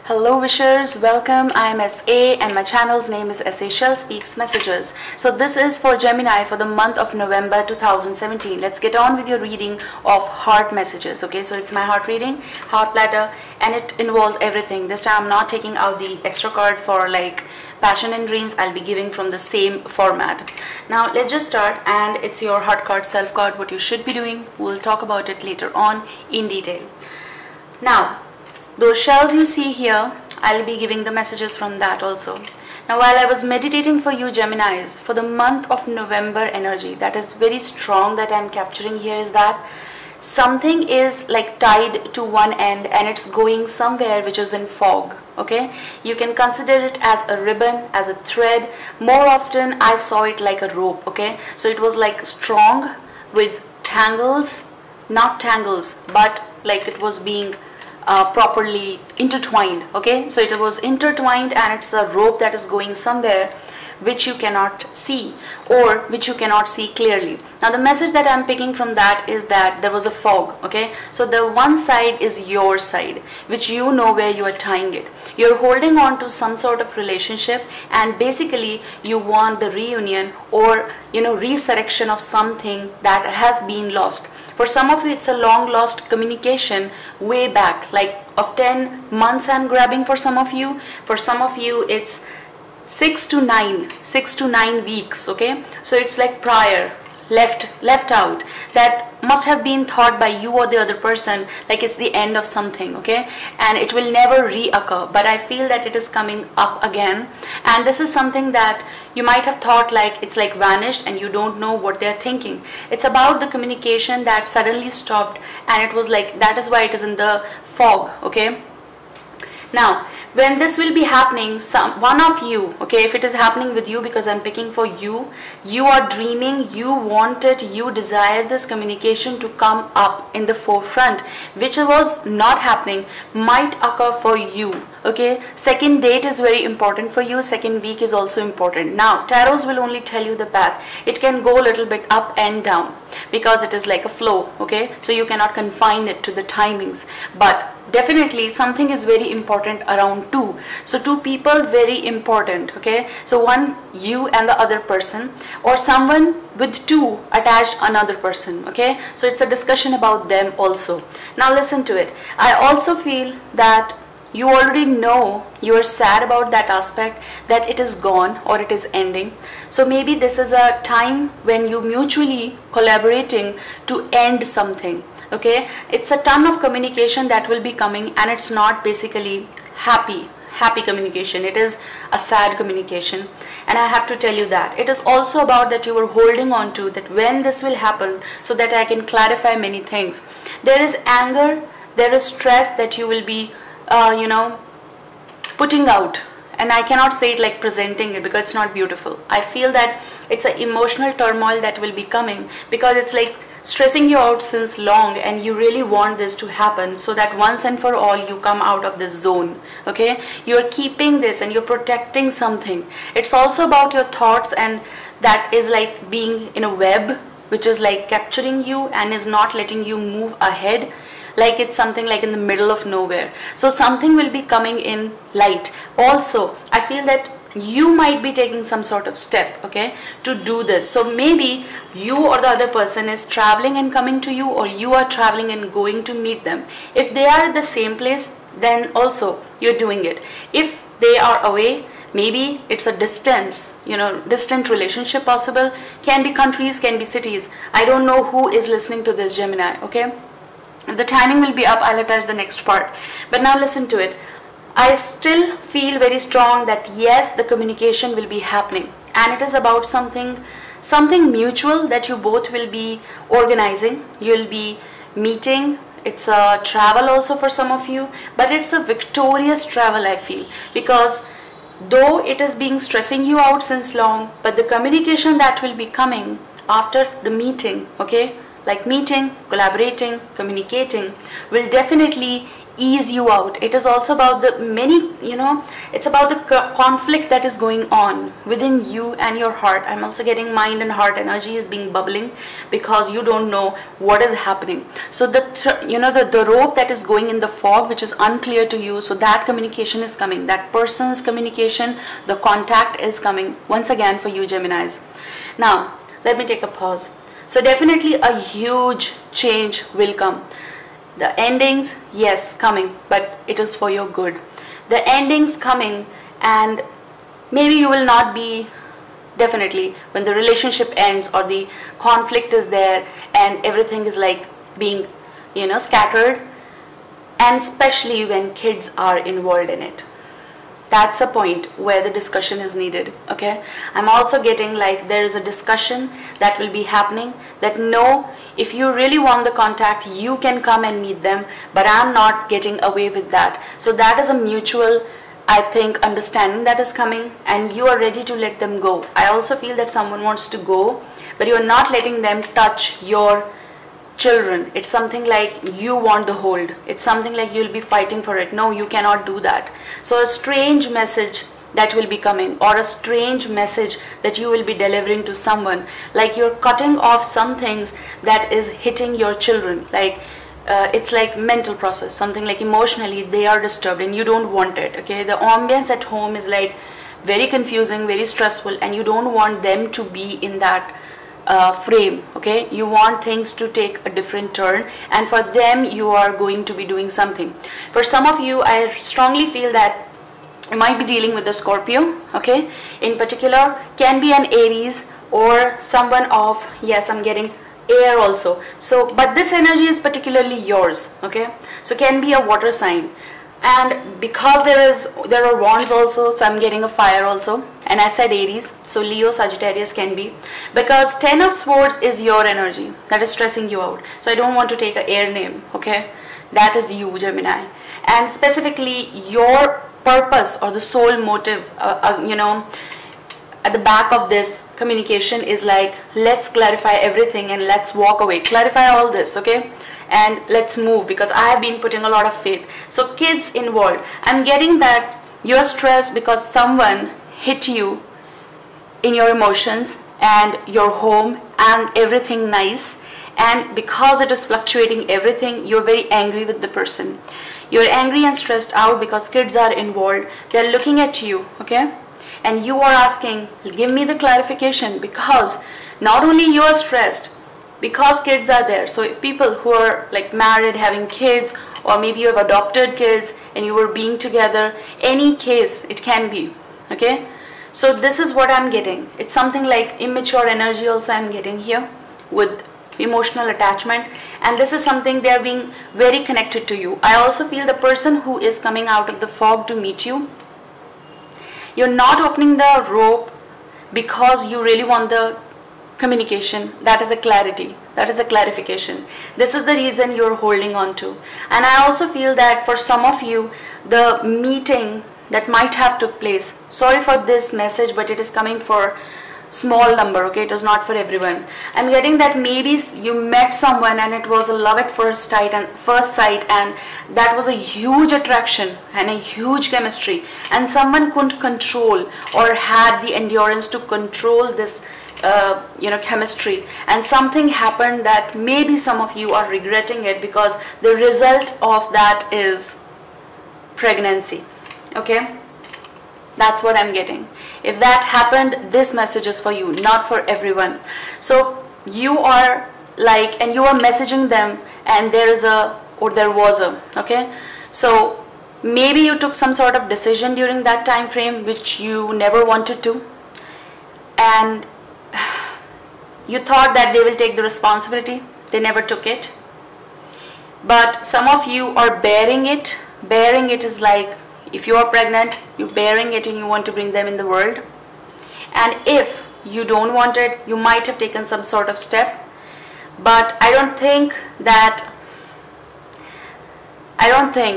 Hello wishers, welcome. I am SA and my channel's name is Shell Speaks Messages. So this is for Gemini for the month of November 2017. Let's get on with your reading of heart messages. Okay, so it's my heart reading, heart platter, and it involves everything. This time I'm not taking out the extra card for like passion and dreams. I'll be giving from the same format. Now let's just start, and it's your heart card, self card, what you should be doing. We'll talk about it later on in detail. Now, those shells you see here, I'll be giving the messages from that also. Now, while I was meditating for you Geminis, for the month of November energy, that is very strong that I'm capturing here, is that something is like tied to one end and it's going somewhere which is in fog. Okay, you can consider it as a ribbon, as a thread. More often I saw it like a rope. Okay, so it was like strong with tangles, not tangles, but like it was being properly intertwined. Okay, so it was intertwined and it's a rope that is going somewhere which you cannot see, or which you cannot see clearly. Now the message that I'm picking from that is that there was a fog. Okay, so the one side is your side, which you know where you are tying it. You're holding on to some sort of relationship, and basically you want the reunion or resurrection of something that has been lost. For some of you it's a long lost communication way back, like of 10 months I'm grabbing for some of you. For some of you it's 6 to 9 weeks. Okay, so it's like prior, left out, that must have been thought by you or the other person like it's the end of something. Okay, and it will never reoccur, but I feel that it is coming up again, and this is something that you might have thought like it's like vanished and you don't know what they're thinking. It's about the communication that suddenly stopped, and it was like that is why it is in the fog. Okay, now when this will be happening, one of you, okay, if it is happening with you, because I'm picking for you, you are dreaming, you want it, you desire this communication to come up in the forefront, which was not happening, might occur for you. Okay, second date is very important for you, second week is also important. Now tarots will only tell you the path. It can go a little bit up and down because it is like a flow. Okay, so you cannot confine it to the timings, but definitely something is very important around two. So two people, very important. Okay, so one, you and the other person, or someone with two attached another person. Okay, so it's a discussion about them also. Now listen to it. I also feel that you already know you are sad about that aspect, that it is gone or it is ending. So maybe this is a time when you mutually collaborating to end something. Okay, it's a ton of communication that will be coming, and it's not basically happy communication. It is a sad communication, and I have to tell you that it is also about that you were holding on to that when this will happen, so that I can clarify many things. There is anger, there is stress that you will be putting out, and I cannot say it like presenting it because it's not beautiful. I feel that it's an emotional turmoil that will be coming because it's like stressing you out since long, and you really want this to happen so that once and for all you come out of this zone. Okay, you're keeping this and you're protecting something. It's also about your thoughts, and that is like being in a web which is like capturing you and is not letting you move ahead, like it's something like in the middle of nowhere. So something will be coming in light. Also I feel that you might be taking some sort of step, okay, to do this. So maybe you or the other person is traveling and coming to you, or you are traveling and going to meet them. If they are at the same place, then also you're doing it. If they are away, maybe it's a distance, distant relationship possible. Can be countries, can be cities. I don't know who is listening to this, Gemini. Okay, the timing will be up. I'll attach the next part, but now listen to it. I still feel very strong that yes, the communication will be happening, and it is about something mutual that you both will be organizing. You'll be meeting. It's a travel also for some of you, but it's a victorious travel, I feel, because though it is being stressing you out since long, but the communication that will be coming after the meeting, okay, like meeting, collaborating, communicating, will definitely ease you out. It is also about the many, it's about the conflict that is going on within you and your heart. I'm also getting mind and heart energy is being bubbling because you don't know what is happening. So the rope that is going in the fog, which is unclear to you, so that communication is coming, that person's communication, the contact is coming once again for you Geminis. Now let me take a pause. So definitely a huge change will come. The endings, yes, coming, but it is for your good. The endings coming, and maybe you will not be, definitely when the relationship ends or the conflict is there and everything is like being, scattered, and especially when kids are involved in it. That's a point where the discussion is needed. Okay, I'm also getting like there is a discussion that will be happening, that no, if you really want the contact, you can come and meet them, but I'm not getting away with that. So that is a mutual, I think, understanding that is coming, and you are ready to let them go. I also feel that someone wants to go, but you're not letting them touch your children. It's something like you want the hold. It's something like you'll be fighting for it. No, you cannot do that. So a strange message that will be coming, or a strange message that you will be delivering to someone, like you're cutting off some things that is hitting your children, like it's like mental process, something like emotionally they are disturbed and you don't want it. Okay, the ambience at home is like very confusing, very stressful, and you don't want them to be in that frame. Okay, you want things to take a different turn, and for them you are going to be doing something. For some of you, I strongly feel that you might be dealing with a Scorpio. Okay, in particular, can be an Aries or someone of, yes, I'm getting air also. So but this energy is particularly yours. Okay, so can be a water sign, and because there are wands also, so I'm getting a fire also, and I said Aries, so Leo, Sagittarius can be, because 10 of Swords is your energy that is stressing you out. So I don't want to take an air name. Okay, that is you Gemini, and specifically your purpose or the soul motive, at the back of this communication is like, let's clarify everything and let's walk away, clarify all this. Okay, and let's move, because I have been putting a lot of faith. So kids involved, I'm getting that you're stressed because someone hit you in your emotions and your home and everything nice, and because it is fluctuating everything, you're very angry with the person. You're angry and stressed out because kids are involved. They're looking at you. Okay, and you are asking, give me the clarification, because not only you are stressed because kids are there. So if people who are like married, having kids, or maybe you have adopted kids and you were being together, any case it can be. Okay, so this is what I'm getting. It's something like immature energy also I'm getting here with emotional attachment, and this is something they are being very connected to you. I also feel the person who is coming out of the fog to meet you, you're not opening the rope because you really want the communication. That is a clarity, that is a clarification. This is the reason you're holding on to. And I also feel that for some of you, the meeting that might have took place, sorry for this message, but it is coming for small number. Okay, it is not for everyone. I'm getting that maybe you met someone and it was a love at first sight, and that was a huge attraction and a huge chemistry, and someone couldn't control or had the endurance to control this chemistry, and something happened that maybe some of you are regretting it, because the result of that is pregnancy. Okay, that's what I'm getting. If that happened, this message is for you, not for everyone. So you are like, and you are messaging them, and there was a, okay, so maybe you took some sort of decision during that time frame which you never wanted to, and you thought that they will take the responsibility. They never took it. But some of you are bearing it. Bearing it is like, if you are pregnant, you're bearing it and you want to bring them in the world. And if you don't want it, you might have taken some sort of step. But I don't think,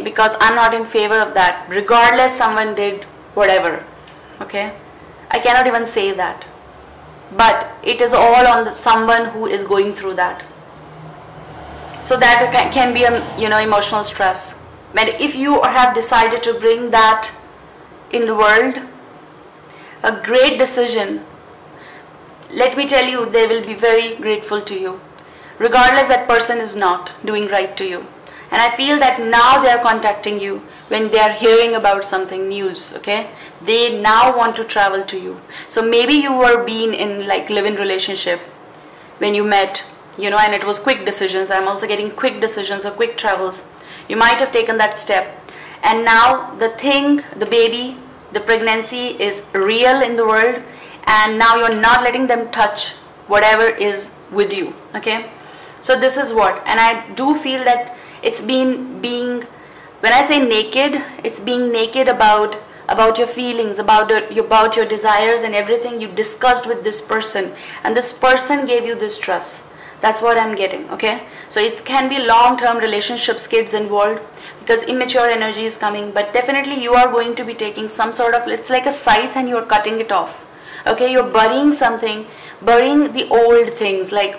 because I'm not in favor of that. Regardless, someone did whatever. Okay, I cannot even say that. But it is all on someone who is going through that. So that can be a emotional stress. But if you have decided to bring that in the world, a great decision, let me tell you, they will be very grateful to you, regardless that person is not doing right to you. And I feel that now they are contacting you when they are hearing about something news, okay? They now want to travel to you. So maybe you were being in like live-in relationship when you met, you know, and it was quick decisions. I'm also getting quick decisions or quick travels. You might have taken that step. And now the thing, the baby, the pregnancy is real in the world, and now you're not letting them touch whatever is with you, okay? So this is what, and I do feel that it's being when I say naked, it's being naked about your feelings, about your desires and everything you discussed with this person, and this person gave you this trust. That's what I'm getting, okay? So it can be long-term relationships, kids involved, because immature energy is coming, but definitely you are going to be taking some sort of, it's like a scythe and you're cutting it off, okay? You're burying something, burying the old things, like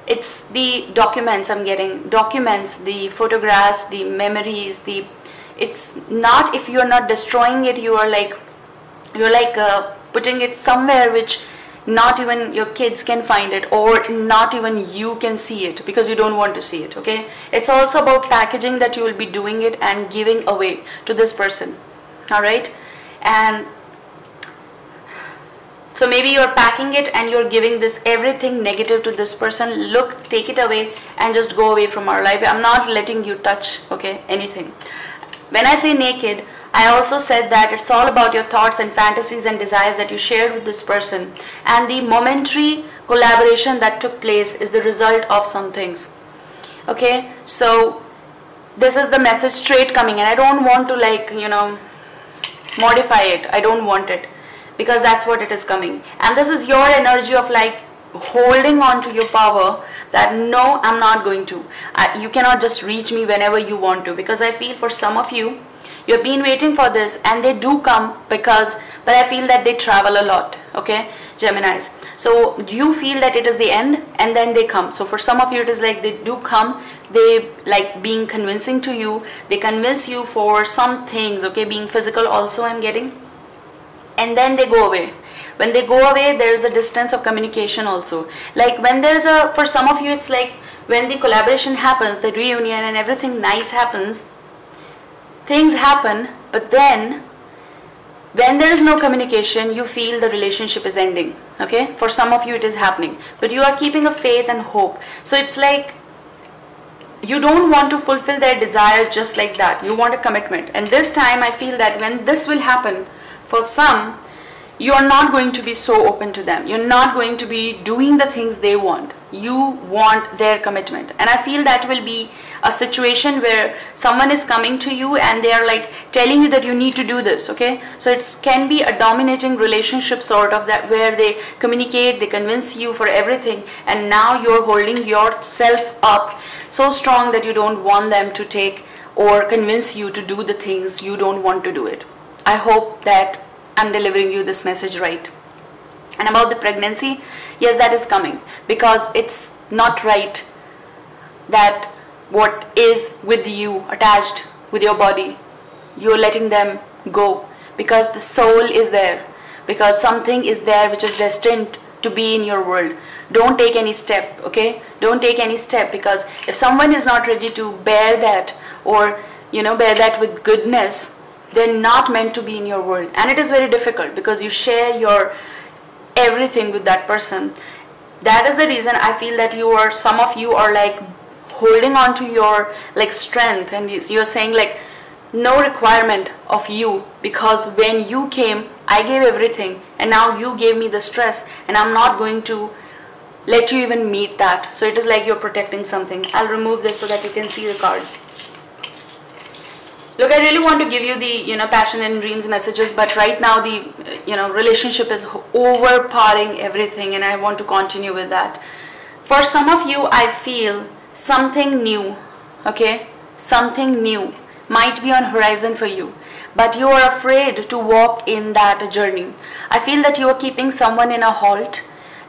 it's the documents I'm getting, documents, the photographs, the memories, it's not, if you're not destroying it, you're like putting it somewhere which not even your kids can find it, or not even you can see it because you don't want to see it, okay? It's also about packaging that you will be doing it and giving away to this person, all right? And so maybe you're packing it and you're giving this everything negative to this person. Look, take it away and just go away from our life. I'm not letting you touch, okay, anything. When I say naked, I also said that it's all about your thoughts and fantasies and desires that you shared with this person, and the momentary collaboration that took place is the result of some things, okay? So this is the message straight coming, and I don't want to, like, you know, modify it. I don't want it, because that's what it is coming. And this is your energy of like holding on to your power, that no, I'm not going to, you cannot just reach me whenever you want to, because I feel for some of you, you've been waiting for this and they do come, but I feel that they travel a lot, okay, Geminis. So you feel that it is the end and then they come. So for some of you it is like they do come, they like being convincing to you, they convince you for some things, okay, being physical also I'm getting, and then they go away. When they go away, there is a distance of communication also. Like when there's a, for some of you it's like when the collaboration happens, the reunion and everything nice happens, things happen, but then when there is no communication, you feel the relationship is ending, okay? For some of you it is happening, but you are keeping a faith and hope. So it's like you don't want to fulfill their desires just like that. You want a commitment, and this time I feel that when this will happen, for some, you are not going to be so open to them. You're not going to be doing the things they want. You want their commitment. And I feel that will be a situation where someone is coming to you and they are like telling you that you need to do this, okay? So it can be a dominating relationship sort of that, where they communicate, they convince you for everything, and now you're holding yourself up so strong that you don't want them to take or convince you to do the things you don't want to do it. I hope that I'm delivering you this message right. And about the pregnancy, yes, that is coming, because it's not right that what is with you, attached with your body, you're letting them go, because the soul is there, because something is there which is destined to be in your world. Don't take any step, okay? Don't take any step, because if someone is not ready to bear that, or bear that with goodness, they're not meant to be in your world. And it is very difficult, because you share your everything with that person. That is the reason I feel that some of you are like holding on to your like strength, and you're saying like no requirement of you, because when you came I gave everything, and now you gave me the stress, and I'm not going to let you even meet that. So it is like you're protecting something. I'll remove this so that you can see the cards. Look, I really want to give you the passion and dreams messages, but right now the relationship is overpowering everything, and I want to continue with that. For some of you, I feel something new, okay? Something new might be on horizon for you, but you are afraid to walk in that journey. I feel that you are keeping someone in a halt,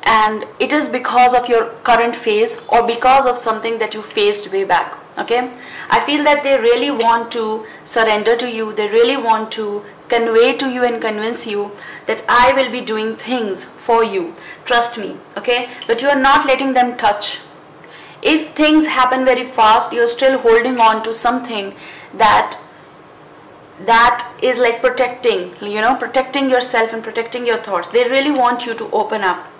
and it is because of your current phase or because of something that you faced way back. Okay, I feel that they really want to surrender to you. They really want to convey to you and convince you that I will be doing things for you, trust me. Okay, but you are not letting them touch. If things happen very fast, you're still holding on to something that is like protecting, protecting yourself and protecting your thoughts. They really want you to open up,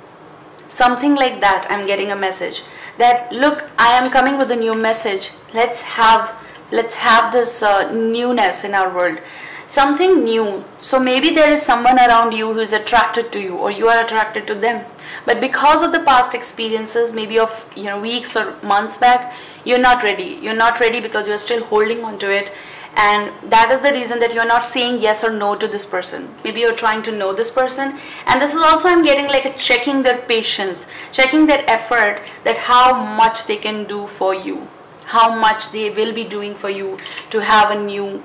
something like that. I'm getting a message that, look, I am coming with a new message. Let's have this newness in our world, something new. So maybe there is someone around you who is attracted to you, or you are attracted to them, but because of the past experiences, maybe of weeks or months back, you're not ready because you're still holding on to it. And that is the reason that you're not saying yes or no to this person. Maybe you're trying to know this person, and this is also, I'm getting like a checking their patience, checking their effort, that how much they can do for you, how much they will be doing for you to have a new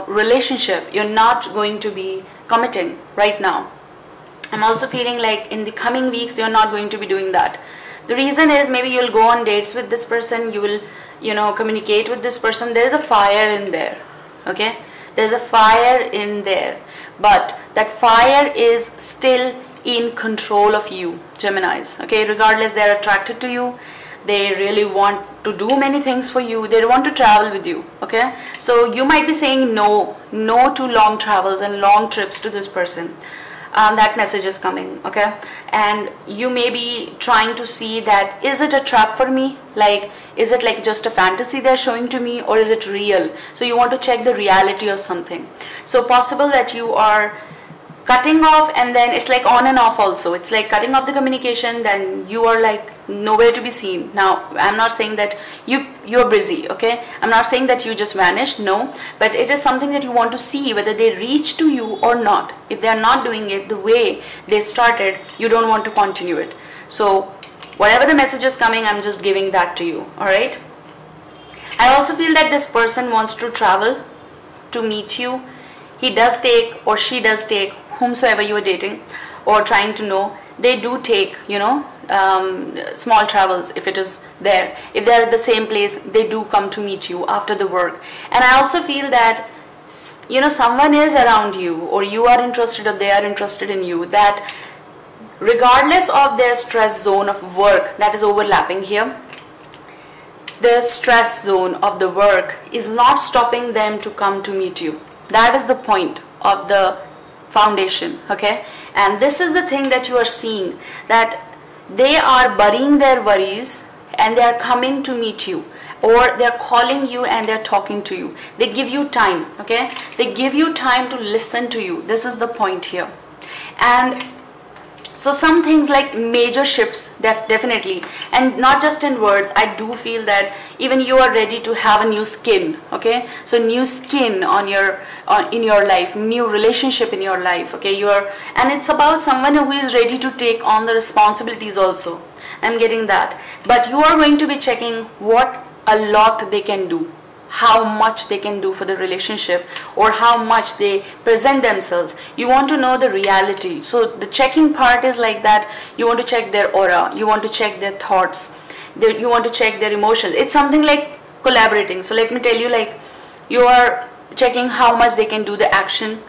relationship. You're not going to be committing right now. I'm also feeling like in the coming weeks you're not going to be doing that. The reason is, maybe you'll go on dates with this person, you will communicate with this person. There's a fire in there. Okay, there's a fire in there, but that fire is still in control of you, Geminis. Okay, regardless, they're attracted to you. They really want to do many things for you. They want to travel with you. Okay, so you might be saying no to long travels and long trips to this person. That message is coming. Okay, and you may be trying to see that, is it a trap for me? Like, is it like just a fantasy they're showing to me, or is it real? So you want to check the reality of something. So possible that you are cutting off, and then it's like on and off also. It's like cutting off the communication, then you are like nowhere to be seen. Now, I'm not saying that you're busy. Okay, I'm not saying that you just vanished. No, but it is something that you want to see whether they reach to you or not. If they are not doing it the way they started, you don't want to continue it. So whatever the message is coming, I'm just giving that to you. All right, I also feel that this person wants to travel to meet you. He does take, or she does take, whomsoever you are dating or trying to know, they do take small travels. If it is there, if they're at the same place, they do come to meet you after the work. And I also feel that someone is around you, or you are interested, or they are interested in you, that regardless of their stress zone of work that is overlapping here, the stress zone of the work is not stopping them to come to meet you. That is the point of the foundation. Okay, and this is the thing that you are seeing, that they are burying their worries and they are coming to meet you, or they are calling you and they are talking to you. They give you time. Okay, they give you time to listen to you. This is the point here. And so some things like major shifts, definitely, and not just in words. I do feel that even you are ready to have a new skin. Okay, so new skin in your life, new relationship in your life. Okay, and it's about someone who is ready to take on the responsibilities also. I'm getting that, but you are going to be checking what a lot they can do, how much they can do for the relationship, or how much they present themselves. You want to know the reality. So the checking part is like that. You want to check their aura, you want to check their thoughts, you want to check their emotions. It's something like collaborating. So let me tell you, like, you are checking how much they can do the action,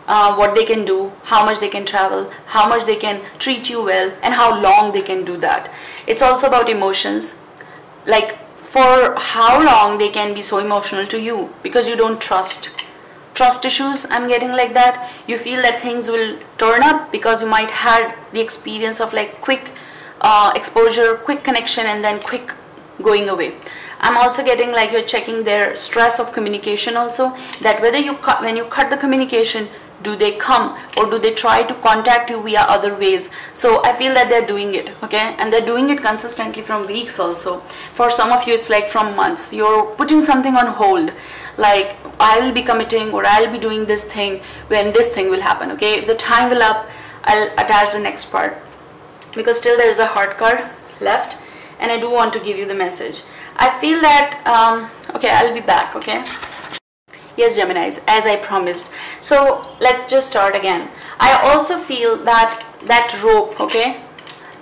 what they can do, how much they can travel, how much they can treat you well, and how long they can do that. It's also about emotions, like for how long they can be so emotional to you, because you don't trust issues. I'm getting like that. You feel that things will turn up because you might had the experience of like quick exposure, quick connection, and then quick going away. I'm also getting like you're checking their stress of communication also, that whether when you cut the communication, do they come or do they try to contact you via other ways. So I feel that they're doing it. Okay, and they're doing it consistently from weeks also. For some of you it's like from months. You're putting something on hold, like I will be committing, or I'll be doing this thing when this thing will happen. Okay, if the time will up, I'll attach the next part, because still there is a heart card left, and I do want to give you the message. I feel that okay, I'll be back. Okay, yes, Geminis, as I promised. So let's just start again. I also feel that rope, okay,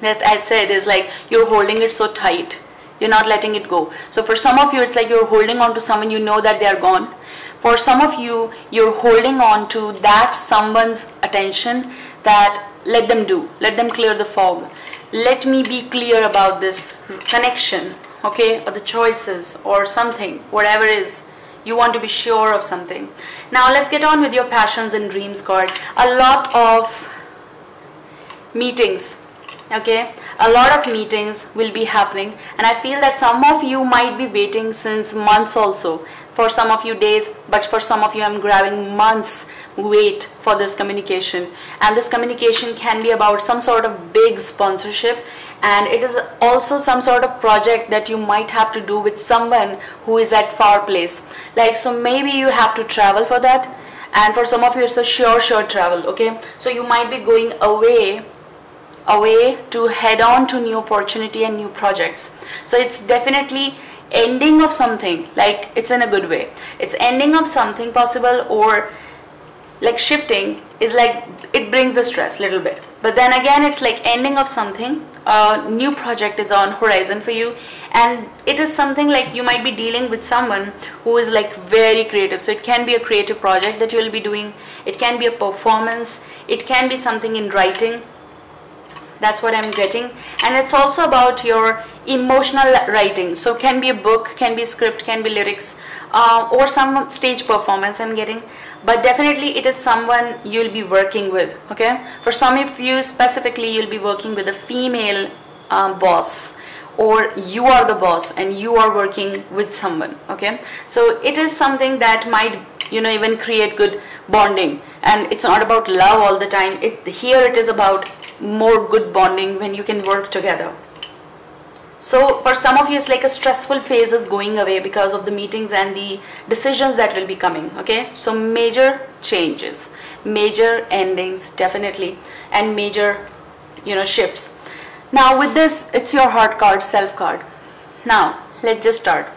that I said is like you're holding it so tight. You're not letting it go. So for some of you, it's like you're holding on to someone, you know that they are gone. For some of you, you're holding on to that someone's attention, that let them do, let them clear the fog. Let me be clear about this connection, okay, or the choices or something, whatever it is. You want to be sure of something. Now let's get on with your passions and dreams card. A lot of meetings, okay, a lot of meetings will be happening, and I feel that some of you might be waiting since months also. For some of you days, but for some of you I'm grabbing months wait for this communication. And this communication can be about some sort of big sponsorship, and it is also some sort of project that you might have to do with someone who is at far place. Like, so maybe you have to travel for that, and for some of you it's a sure travel, okay. So you might be going away to head on to new opportunity and new projects. So it's definitely ending of something, like it's in a good way. It's ending of something possible, or like shifting is like it brings the stress a little bit, but then again it's like ending of something. A new project is on horizon for you, and it is something like you might be dealing with someone who is like very creative. So it can be a creative project that you will be doing, it can be a performance, it can be something in writing. That's what I'm getting. And it's also about your emotional writing. So can be a book, can be script, can be lyrics, or some stage performance I'm getting. But definitely it is someone you'll be working with, okay. For some of you specifically, you'll be working with a female boss, or you are the boss and you are working with someone, okay. So it is something that might, you know, even create good bonding. And it's not about love all the time. Here it is about more good bonding when you can work together. So for some of you, it's like a stressful phase is going away because of the meetings and the decisions that will be coming, okay. So major changes, major endings definitely, and major, you know, shifts. Now with this, it's your heart card, self card. Now let's just start.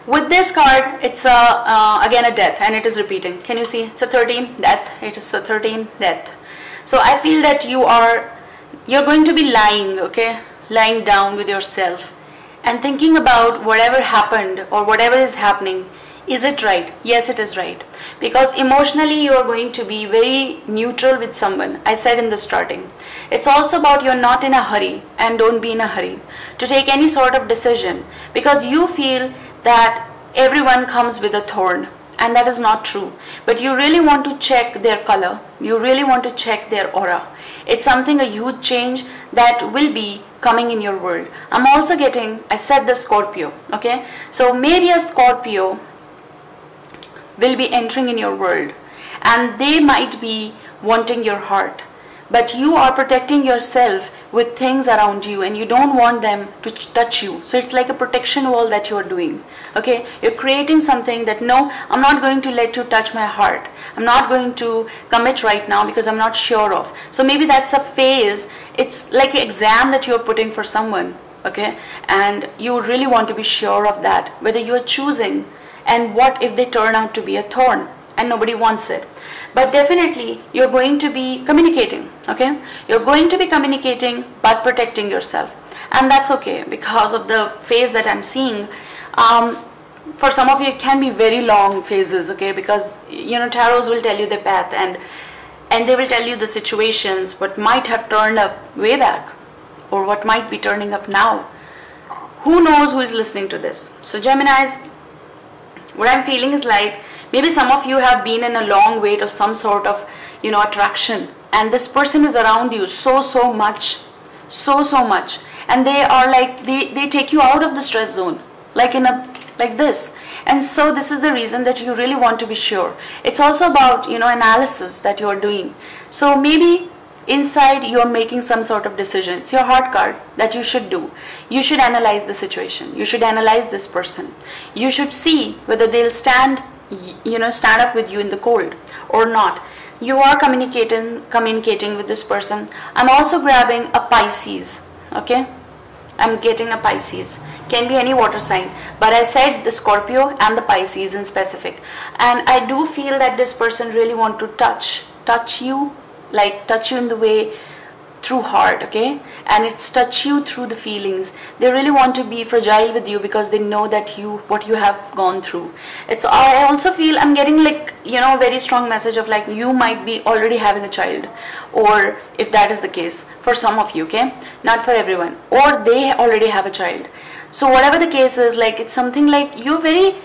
With this card, it's again a death, and it is repeating. Can you see? It's a 13 death. It is a 13 death. So I feel that you're going to be lying, okay, lying down with yourself and thinking about whatever happened or whatever is happening. Is it right? Yes, it is right. Because emotionally you are going to be very neutral with someone. I said in the starting. It's also about you're not in a hurry, and don't be in a hurry to take any sort of decision, because you feel that everyone comes with a thorn. And that is not true. But you really want to check their color. You really want to check their aura. It's something, a huge change that will be coming in your world. I'm also getting, I said the Scorpio, okay. So maybe a Scorpio will be entering in your world, and they might be wanting your heart. But you are protecting yourself with things around you, and you don't want them to touch you. So it's like a protection wall that you're doing, okay. You're creating something that, no, I'm not going to let you touch my heart. I'm not going to commit right now because I'm not sure of. So maybe that's a phase. It's like an exam that you're putting for someone, okay, and you really want to be sure of that, whether you're choosing, and what if they turn out to be a thorn and nobody wants it. But definitely you're going to be communicating, okay. You're going to be communicating but protecting yourself, and that's okay because of the phase that I'm seeing. For some of you it can be very long phases, okay, because, you know, tarots will tell you the path, and they will tell you the situations what might have turned up way back or what might be turning up now. Who knows who is listening to this? So Geminis, what I'm feeling is like maybe some of you have been in a long wait of some sort of, you know, attraction, and this person is around you so much, and they are like, they take you out of the stress zone, like in a, like this. And so this is the reason that you really want to be sure. It's also about, you know, analysis that you're doing. So maybe inside you're making some sort of decision. It's your heart card that you should do. You should analyze the situation. You should analyze this person. You should see whether they'll stand up with you in the cold or not. You are communicating with this person. I'm also grabbing a Pisces, okay. I'm getting a Pisces. Can be any water sign, but I said the Scorpio and the Pisces in specific. And I do feel that this person really want to touch you, like touch you in the way through heart, okay, and it's touch you through the feelings. They really want to be fragile with you because they know that what you have gone through. I also feel I'm getting like, you know, very strong message of like you might be already having a child, or if that is the case for some of you, okay, not for everyone, or they already have a child. So whatever the case is, like it's something like you're very,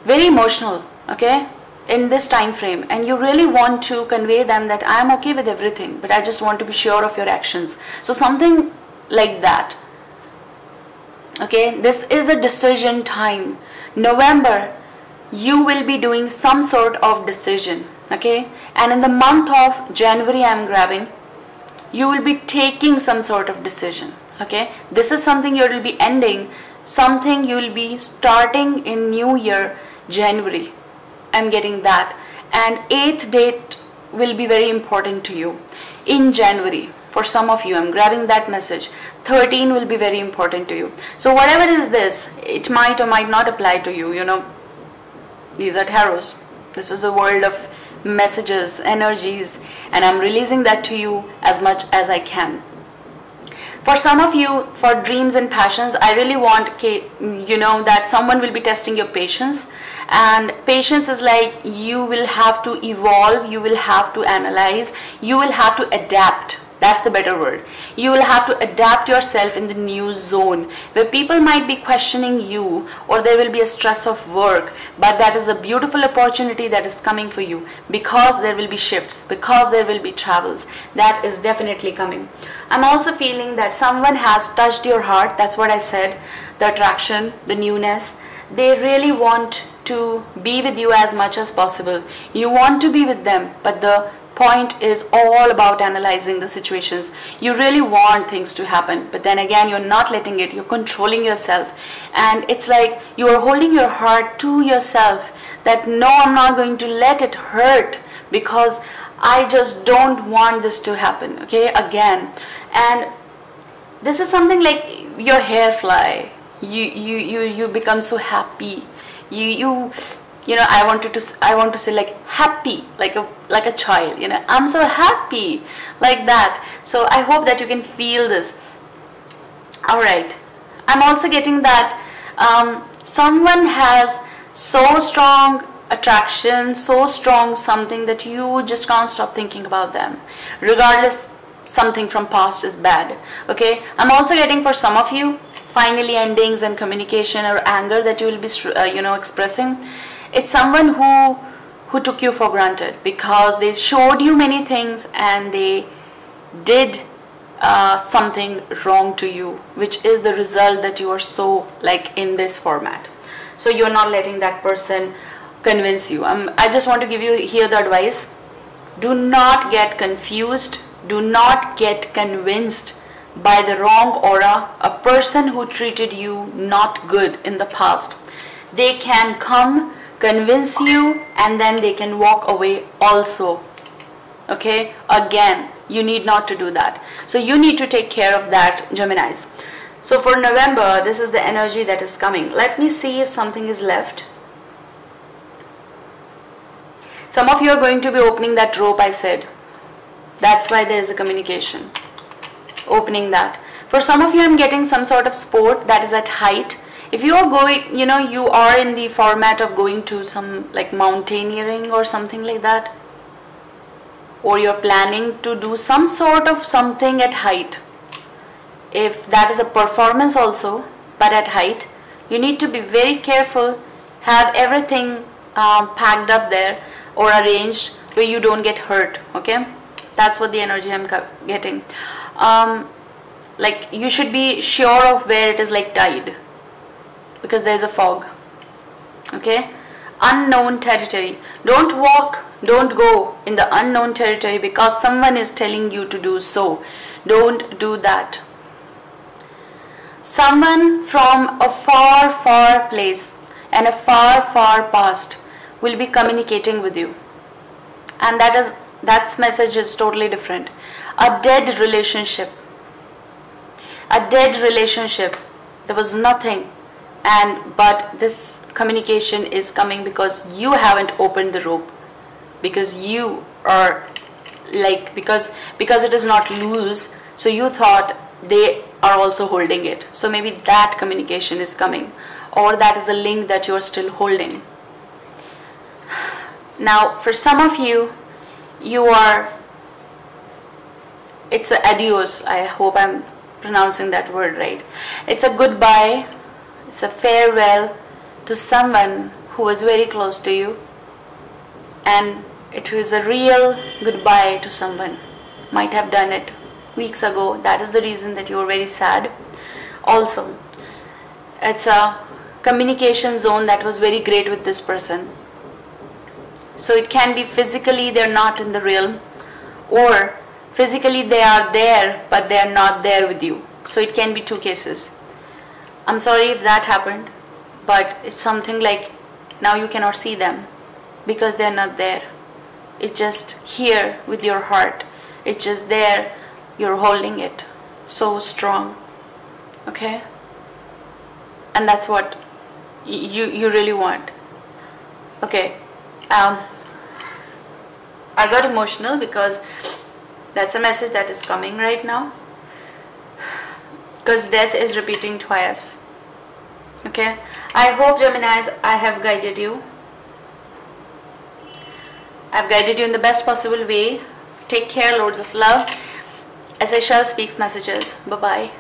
very emotional, okay, in this time frame, and you really want to convey them that I am okay with everything, but I just want to be sure of your actions. So something like that, okay. This is a decision time. November, you will be doing some sort of decision, okay, and in the month of January I'm grabbing, you will be taking some sort of decision, okay. This is something you will be ending, something you will be starting in New Year, January. I'm getting that. And 8th date will be very important to you in January. For some of you, I'm grabbing that message. 13 will be very important to you. So whatever is this, it might or might not apply to you, you know. These are tarots. This is a world of messages, energies, and I'm releasing that to you as much as I can. For some of you, for dreams and passions, I really want, you know, that someone will be testing your patience. And patience is like you will have to evolve, you will have to analyze, you will have to adapt. That's the better word. You will have to adapt yourself in the new zone where people might be questioning you, or there will be a stress of work, but that is a beautiful opportunity that is coming for you, because there will be shifts, because there will be travels. That is definitely coming. I'm also feeling that someone has touched your heart. That's what I said. The attraction, the newness. They really want to be with you as much as possible. You want to be with them, but the point is all about analyzing the situations. You really want things to happen, but then again you're not letting it, you're controlling yourself, and it's like you are holding your heart to yourself that no, I'm not going to let it hurt because I just don't want this to happen, okay, again. And this is something like your hair fly, you become so happy, you know, I want to say like happy, like a child, you know, I'm so happy, like that. So I hope that you can feel this. All right, I'm also getting that someone has so strong attraction, so strong something that you just can't stop thinking about them, regardless something from past is bad, okay. I'm also getting for some of you finally endings and communication or anger that you will be you know, expressing. It's someone who took you for granted because they showed you many things and they did something wrong to you, which is the result that you are so like in this format. So you're not letting that person convince you. I just want to give you here the advice. Do not get confused. Do not get convinced by the wrong aura, a person who treated you not good in the past. They can come, convince you, and then they can walk away also, okay. Again, you need not to do that. So you need to take care of that, Geminis. So for November, this is the energy that is coming. Let me see if something is left. Some of you are going to be opening that rope I said. That's why there is a communication. Opening that. For some of you, I'm getting some sort of sport that is at height. If you are going, you know, you are in the format of going to some like mountaineering or something like that, or you're planning to do some sort of something at height. If that is a performance also, but at height, you need to be very careful, have everything packed up there or arranged where you don't get hurt, okay. That's what the energy I'm getting. Like you should be sure of where it is like tide, because there's a fog, okay. Unknown territory. Don't walk, don't go in the unknown territory because someone is telling you to do so. Don't do that. Someone from a far, far place and a far, far past will be communicating with you, and that message is totally different. A dead relationship. A dead relationship. There was nothing, but this communication is coming because you haven't opened the rope, because you are like, because it is not loose, So you thought they are also holding it. So maybe that communication is coming, or that is a link that you're still holding. Now for some of you, it's a adios. I hope I'm pronouncing that word right. It's a goodbye, it's a farewell to someone who was very close to you, and it is a real goodbye to someone. Might have done it weeks ago. That is the reason that you are very sad. Also, it's a communication zone that was very great with this person. So it can be physically they're not in the realm, or physically they are there but they are not there with you. So it can be two cases. I'm sorry if that happened, but it's something like now you cannot see them because they're not there. It's just here with your heart. It's just there. You're holding it so strong. Okay? And that's what you really want. Okay. I got emotional because that's a message that is coming right now. Because death is repeating twice. Okay? I hope, Geminis, I have guided you. I've guided you in the best possible way. Take care, loads of love. As I shall speaks messages. Bye-bye.